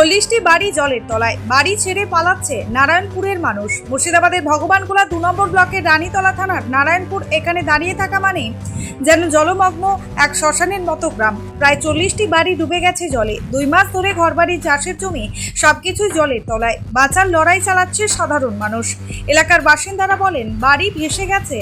40টি বাড়ি জলের তলায়, বাড়ি ছেড়ে পালাচ্ছে নারায়ণপুরের মানুষ। মুর্শিদাবাদের ভগবানগোলা 2 নম্বর ব্লকের রানীতলা থানার নারায়ণপুর এখানে দাঁড়িয়ে থাকা মানে যেন জলমগ্ন এক শ্মশানের মতো গ্রাম। প্রায় 40টি বাড়ি ডুবে গেছে জলে। 2 মাস ধরে ঘরবাড়ি, চাষের জমি সবকিছুই জলের তলায়। বাঁচার লড়াই চালাচ্ছে সাধারণ মানুষ। এলাকার বাসিন্দারা বলেন, বাড়ি ভেসে গেছে,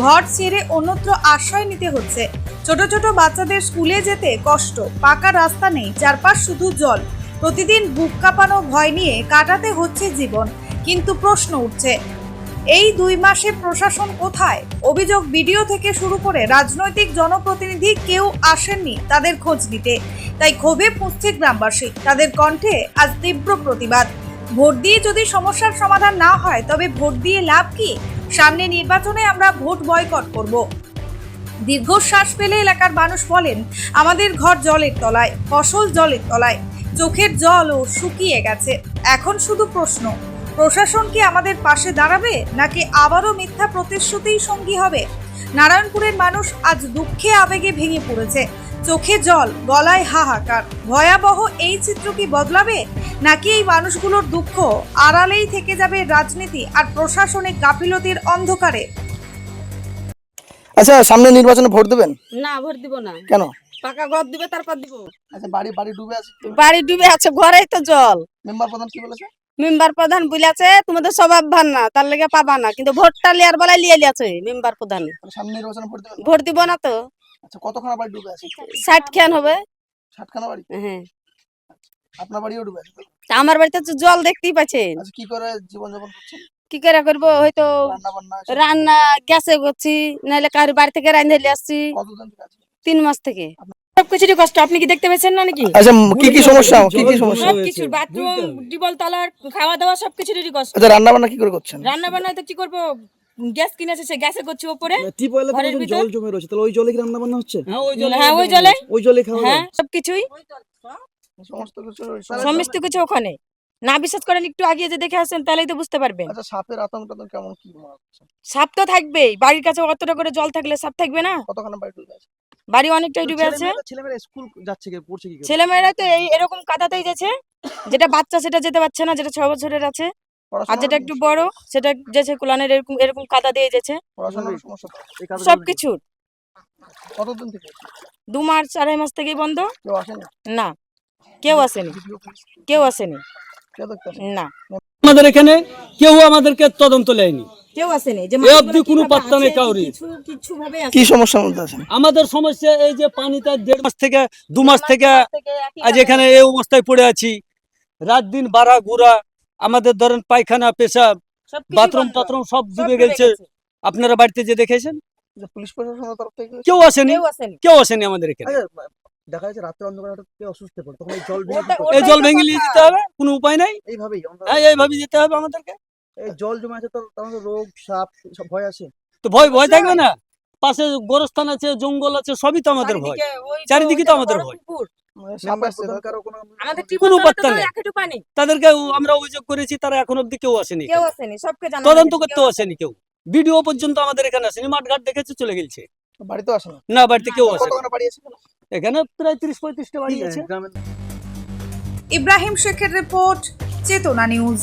ঘর ছেড়ে অন্যত্র আশ্রয় নিতে হচ্ছে। ছোট ছোট বাচ্চাদের স্কুলে যেতে কষ্ট, পাকা রাস্তা নেই, চারপাশ শুধু জল। প্রতিদিন বুক কাঁপানো ভয় নিয়ে কাটাতে হচ্ছে জীবন। কিন্তু প্রশ্ন উঠছে, এই 2 মাসে প্রশাসন কোথায়? অভিযোগ ভিডিও থেকে শুরু করে রাজনৈতিক জনপ্রতিনিধি কেউ আসেননি তাদের খোঁজ নিতে। তাই ক্ষোভে ফুঁসছে গ্রামবাসী। তাদের কণ্ঠে আজ তীব্র প্রতিবাদ। ভোট দিয়ে যদি সমস্যার সমাধান না হয় তবে ভোট দিয়ে লাভ কি? সামনে নির্বাচনে আমরা ভোট বয়কট করব। দীর্ঘশ্বাস ফেলে এলাকার মানুষ বলেন, আমাদের ঘর জলের তলায়, ফসল জলের তলায়, চোখের জলও শুকিয়ে গেছে। এখন শুধু প্রশ্ন, প্রশাসন কি আমাদের পাশে দাঁড়াবে নাকি আবারও মিথ্যা প্রতিশ্রুতিই সঙ্গী হবে? নারায়ণপুরের মানুষ আজ দুঃখে আবেগে ভেঙে পড়েছে। চোখে জল, গলায় হাহাকার। ভয়াবহ এই চিত্র কি বদলাবে নাকি এই মানুষগুলোর দুঃখ আড়ালেই থেকে যাবে রাজনীতি আর প্রশাসনিক গাফিলতির অন্ধকারে? আচ্ছা, সামনে নির্বাচনে ভোট দেবেন? না, ভোট দিব না। কেন? পাকা ঘর দিবে, তারপর দিব। আচ্ছা, বাড়ি ডুবে আছে। বাড়ি ডুবে আছে, ঘরেই তো জল। মেম্বার প্রধান কি বলেছে? মেম্বার প্রধান বলেছে তোমাদের স্বভাব ভান না, তার লেগে পাবা না। কিন্তু ভোটটা লিয়ার বেলায় লিয়ে লিয়াছে মেম্বার প্রধান। সামনে নির্বাচনে ভোট দেবেন? ভোট দিব না তো। আচ্ছা, কতখানা বাড়ি ডুবে আছে? 60 খান হবে। 60খানা বাড়ি? হ্যাঁ। আপনার বাড়িও ডুবে আছে? তা আমার বাড়িতে তো জল দেখতেই পাচ্ছেন। আচ্ছা, কি করে জীবন যাপন করছেন? কি করে করবো? হয়তো রান্না বান্না রান্না গ্যাসে করছি, নাহলে কারোর বাড়ি থেকে রান্ধে নিয়ে আসছি। কতদিন থেকে আছে? 3 মাস থেকে। সবকিছুরই কষ্ট, আপনি কি দেখতে পেয়েছেন না নাকি? আচ্ছা, কি সমস্যা? কি সমস্যা? সবকিছুর, বাথরুম, ডিবল তলার, খাওয়া দাওয়া সবকিছুরই কষ্ট। আচ্ছা, রান্না বান্না কি করে করছেন? রান্না বান্না তো কি করবো, গ্যাস কিনেছে, সে গ্যাসে করছি উপরে। টিউবওয়েলে তো জল জমে রয়েছে, তাহলে ওই জলে কি রান্না বান্না হচ্ছে? হ্যাঁ, ওই জলে খাওয়া হ্যাঁ, সবকিছুই সমস্ত কিছু ওখানে। না বিশ্বাস করেন, একটু আগে যে দেখে আসেন তাহলেই তো বুঝতে পারবেন। আচ্ছা, সাপের আতঙ্কটা তো কেমন, কি মনে হচ্ছে? সাপ তো থাকবেই, বাড়ির কাছে অতটা করে জল থাকলে সাপ থাকবে না? কতখানা বাড়ি ডুবে আছে? বাড়ি অনেকটাই ডুবে আছে। ছেলেমেয়েরা স্কুল যাচ্ছে কি, পড়ছে কি করে? ছেলেমেয়েরা তো এরকম কাদাতেই যাচ্ছে। যেটা বাচ্চা সেটা যেতে পারছে না, যেটা 6 বছরের আছে। আর যেটা একটু বড় সেটা যেছে কুলানের, এরকম এরকম কাদা দিয়ে যাচ্ছে পড়াশোনার সমস্যা তো? সবকিছু। কতদিন থেকে? 2 মাস 2.5 মাস থেকেই বন্ধ। কেউ আসেনি? না, কেউ আসেনি, কেউ আসেনি, কেউ দেখতে আসেনি? না আমাদের এখানে কেউ আমাদেরকে তদন্ত নেয়নি, কেউ আসেনি। যে এ অবধি কোনো পাত্তা নেই কাউরি। কিছু ভাবে কি সমস্যার মধ্যে আছেন? আমাদের সমস্যা এই যে পানিটা 1.5 মাস থেকে 2 মাস থেকে আজ এখানে এই অবস্থায় পড়ে আছি। রাত দিন বাড়া ঘুরা, আমাদের ধরেন পায়খানা, পেশাব, বাথরুম টাথরুম সব ডুবে গেছে। আপনারা বাড়িতে যে দেখেছেন, যে পুলিশ প্রশাসনের তরফ থেকে কেউ আসেনি, কেউ আসেনি আমাদের এখানে। দেখা যাচ্ছে রাত্রে অন্ধকারে কেউ অসুস্থ পড়ে, তখন এই এই জল ভেঙে নিয়ে যেতে হবে, কোনো উপায় নাই। এইভাবেই হ্যাঁ, এইভাবে যেতে হবে আমাদেরকে। এই জল জমে আছে, তো তখন রোগ সাপ সব ভয় আছে। তো ভয় থাকবে না? পাশে গোরস্থান আছে, জঙ্গল আছে, সবই তো আমাদের ভয়। চারিদিকে তো আমাদের ভয়। কোনো পাত্তা নেই। তাদেরকে আমরা অভিযোগ করেছি, তারা এখন অব্দি কেউ আসেনি, তদন্ত করতেও আসেনি কেউ। ভিডিও পর্যন্ত আমাদের এখানে আসেনি, মাঠঘাট দেখেছে চলে গেছে। বাড়িতে আসে না, বাড়িতে কেউ আসে কতখানা বাড়ি আছে? এখানে প্রায় 30-35টা বাড়ি আছে। ইব্রাহিম শেখের রিপোর্ট, চেতনা নিউজ।